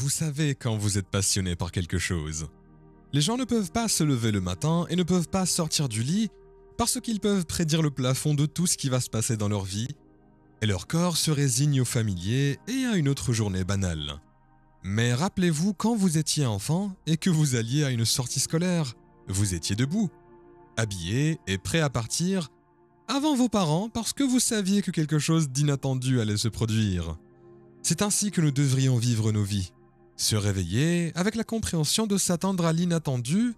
Vous savez quand vous êtes passionné par quelque chose. Les gens ne peuvent pas se lever le matin et ne peuvent pas sortir du lit parce qu'ils peuvent prédire le plafond de tout ce qui va se passer dans leur vie, et leur corps se résigne au familier et à une autre journée banale. Mais rappelez-vous quand vous étiez enfant et que vous alliez à une sortie scolaire, vous étiez debout, habillé et prêt à partir avant vos parents parce que vous saviez que quelque chose d'inattendu allait se produire. C'est ainsi que nous devrions vivre nos vies. Se réveiller avec la compréhension de s'attendre à l'inattendu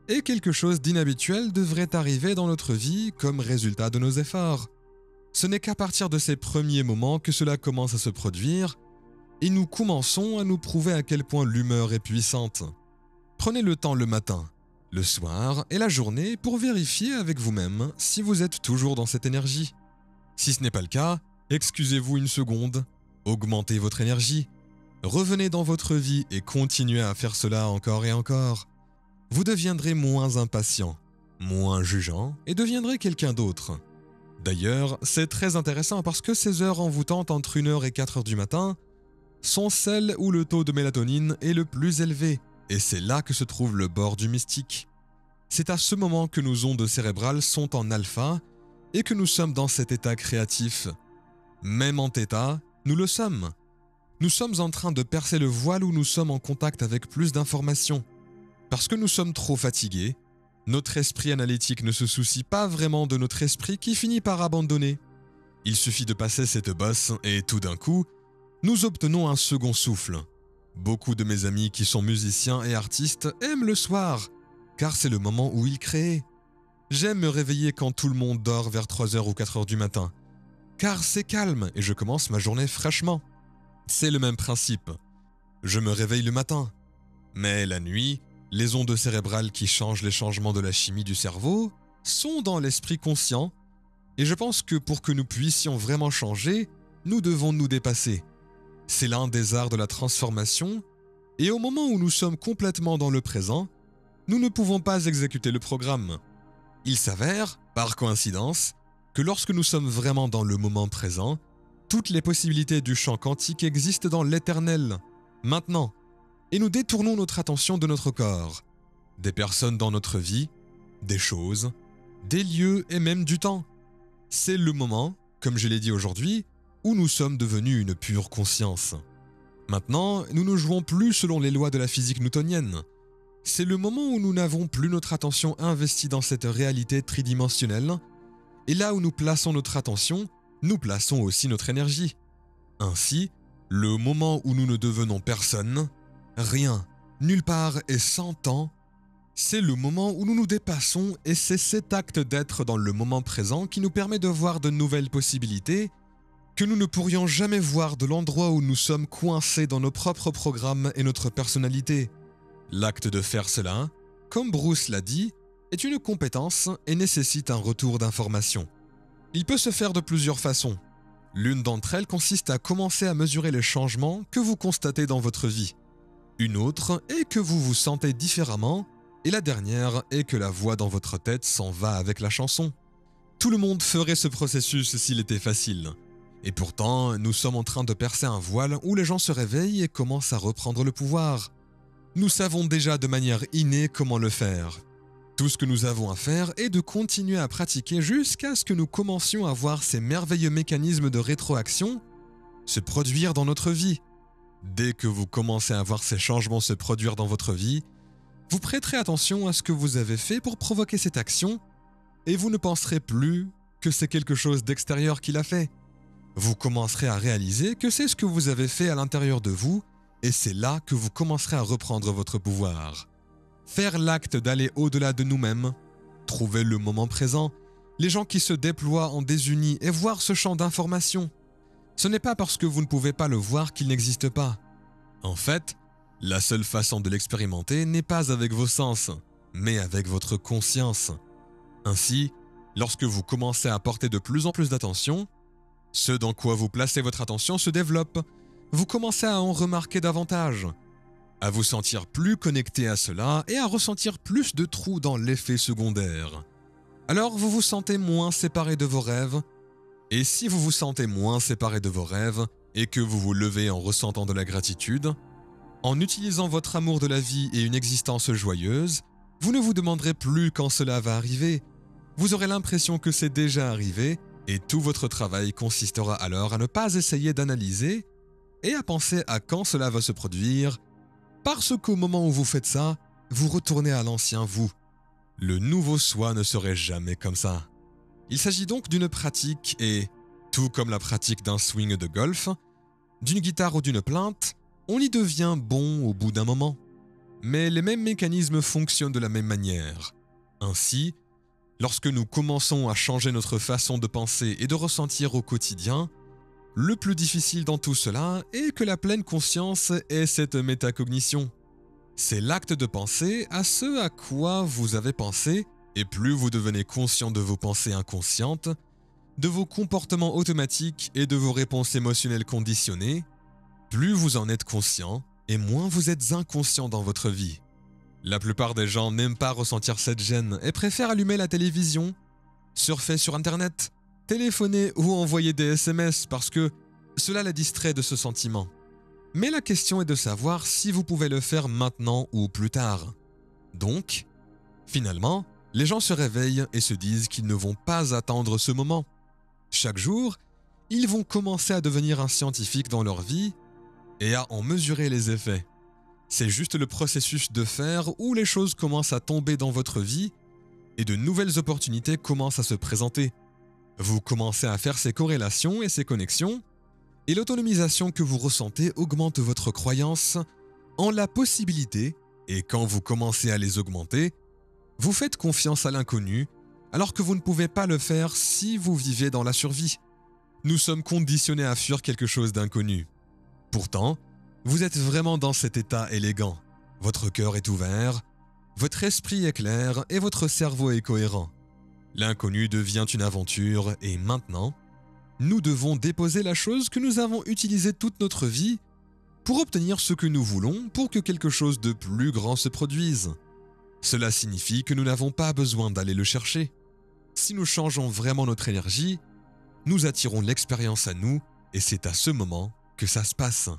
et quelque chose d'inhabituel devrait arriver dans notre vie comme résultat de nos efforts. Ce n'est qu'à partir de ces premiers moments que cela commence à se produire et nous commençons à nous prouver à quel point l'humeur est puissante. Prenez le temps le matin, le soir et la journée pour vérifier avec vous-même si vous êtes toujours dans cette énergie. Si ce n'est pas le cas, excusez-vous une seconde, augmentez votre énergie, revenez dans votre vie et continuez à faire cela encore et encore. Vous deviendrez moins impatient, moins jugeant et deviendrez quelqu'un d'autre. D'ailleurs, c'est très intéressant parce que ces heures envoûtantes entre 1h et 4h du matin sont celles où le taux de mélatonine est le plus élevé, et c'est là que se trouve le bord du mystique. C'est à ce moment que nos ondes cérébrales sont en alpha et que nous sommes dans cet état créatif. Même en θ, nous le sommes. Nous sommes en train de percer le voile où nous sommes en contact avec plus d'informations. Parce que nous sommes trop fatigués, notre esprit analytique ne se soucie pas vraiment de notre esprit qui finit par abandonner. Il suffit de passer cette bosse et tout d'un coup, nous obtenons un second souffle. Beaucoup de mes amis qui sont musiciens et artistes aiment le soir, car c'est le moment où ils créent. J'aime me réveiller quand tout le monde dort vers 3h ou 4h du matin, car c'est calme et je commence ma journée fraîchement. C'est le même principe. Je me réveille le matin, mais la nuit, les ondes cérébrales qui changent les changements de la chimie du cerveau sont dans l'esprit conscient, et je pense que pour que nous puissions vraiment changer, nous devons nous dépasser. C'est l'un des arts de la transformation, et au moment où nous sommes complètement dans le présent, nous ne pouvons pas exécuter le programme. Il s'avère, par coïncidence, que lorsque nous sommes vraiment dans le moment présent, toutes les possibilités du champ quantique existent dans l'éternel, maintenant, et nous détournons notre attention de notre corps, des personnes dans notre vie, des choses, des lieux et même du temps. C'est le moment, comme je l'ai dit aujourd'hui, où nous sommes devenus une pure conscience. Maintenant, nous ne jouons plus selon les lois de la physique newtonienne. C'est le moment où nous n'avons plus notre attention investie dans cette réalité tridimensionnelle, et là où nous plaçons notre attention, nous plaçons aussi notre énergie. Ainsi, le moment où nous ne devenons personne, rien, nulle part et sans temps, c'est le moment où nous nous dépassons et c'est cet acte d'être dans le moment présent qui nous permet de voir de nouvelles possibilités que nous ne pourrions jamais voir de l'endroit où nous sommes coincés dans nos propres programmes et notre personnalité. L'acte de faire cela, comme Bruce l'a dit, est une compétence et nécessite un retour d'information. Il peut se faire de plusieurs façons. L'une d'entre elles consiste à commencer à mesurer les changements que vous constatez dans votre vie. Une autre est que vous vous sentez différemment, et la dernière est que la voix dans votre tête s'en va avec la chanson. Tout le monde ferait ce processus s'il était facile. Et pourtant, nous sommes en train de percer un voile où les gens se réveillent et commencent à reprendre le pouvoir. Nous savons déjà de manière innée comment le faire. Tout ce que nous avons à faire est de continuer à pratiquer jusqu'à ce que nous commencions à voir ces merveilleux mécanismes de rétroaction se produire dans notre vie. Dès que vous commencez à voir ces changements se produire dans votre vie, vous prêterez attention à ce que vous avez fait pour provoquer cette action et vous ne penserez plus que c'est quelque chose d'extérieur qui l'a fait. Vous commencerez à réaliser que c'est ce que vous avez fait à l'intérieur de vous et c'est là que vous commencerez à reprendre votre pouvoir. Faire l'acte d'aller au-delà de nous-mêmes, trouver le moment présent, les gens qui se déploient en désunis et voir ce champ d'information. Ce n'est pas parce que vous ne pouvez pas le voir qu'il n'existe pas. En fait, la seule façon de l'expérimenter n'est pas avec vos sens, mais avec votre conscience. Ainsi, lorsque vous commencez à porter de plus en plus d'attention, ce dans quoi vous placez votre attention se développe. Vous commencez à en remarquer davantage, à vous sentir plus connecté à cela et à ressentir plus de trous dans l'effet secondaire. Alors vous vous sentez moins séparé de vos rêves, et si vous vous sentez moins séparé de vos rêves et que vous vous levez en ressentant de la gratitude, En utilisant votre amour de la vie et une existence joyeuse, vous ne vous demanderez plus quand cela va arriver. Vous aurez l'impression que c'est déjà arrivé et tout votre travail consistera alors à ne pas essayer d'analyser et à penser à quand cela va se produire, parce qu'au moment où vous faites ça, vous retournez à l'ancien vous. Le nouveau soi ne serait jamais comme ça. Il s'agit donc d'une pratique et, tout comme la pratique d'un swing de golf, d'une guitare ou d'une plainte, on y devient bon au bout d'un moment. Mais les mêmes mécanismes fonctionnent de la même manière. Ainsi, lorsque nous commençons à changer notre façon de penser et de ressentir au quotidien, le plus difficile dans tout cela est que la pleine conscience est cette métacognition. C'est l'acte de penser à ce à quoi vous avez pensé, et plus vous devenez conscient de vos pensées inconscientes, de vos comportements automatiques et de vos réponses émotionnelles conditionnées, plus vous en êtes conscient et moins vous êtes inconscient dans votre vie. La plupart des gens n'aiment pas ressentir cette gêne et préfèrent allumer la télévision, surfer sur Internet, téléphoner ou envoyer des SMS parce que cela les distrait de ce sentiment. Mais la question est de savoir si vous pouvez le faire maintenant ou plus tard. Donc, finalement, les gens se réveillent et se disent qu'ils ne vont pas attendre ce moment. Chaque jour, ils vont commencer à devenir un scientifique dans leur vie et à en mesurer les effets. C'est juste le processus de faire où les choses commencent à tomber dans votre vie et de nouvelles opportunités commencent à se présenter. Vous commencez à faire ces corrélations et ces connexions, et l'autonomisation que vous ressentez augmente votre croyance en la possibilité, et quand vous commencez à les augmenter, vous faites confiance à l'inconnu, alors que vous ne pouvez pas le faire si vous vivez dans la survie. Nous sommes conditionnés à fuir quelque chose d'inconnu. Pourtant, vous êtes vraiment dans cet état élégant. Votre cœur est ouvert, votre esprit est clair et votre cerveau est cohérent. L'inconnu devient une aventure et maintenant, nous devons déposer la chose que nous avons utilisée toute notre vie pour obtenir ce que nous voulons pour que quelque chose de plus grand se produise. Cela signifie que nous n'avons pas besoin d'aller le chercher. Si nous changeons vraiment notre énergie, nous attirons l'expérience à nous et c'est à ce moment que ça se passe.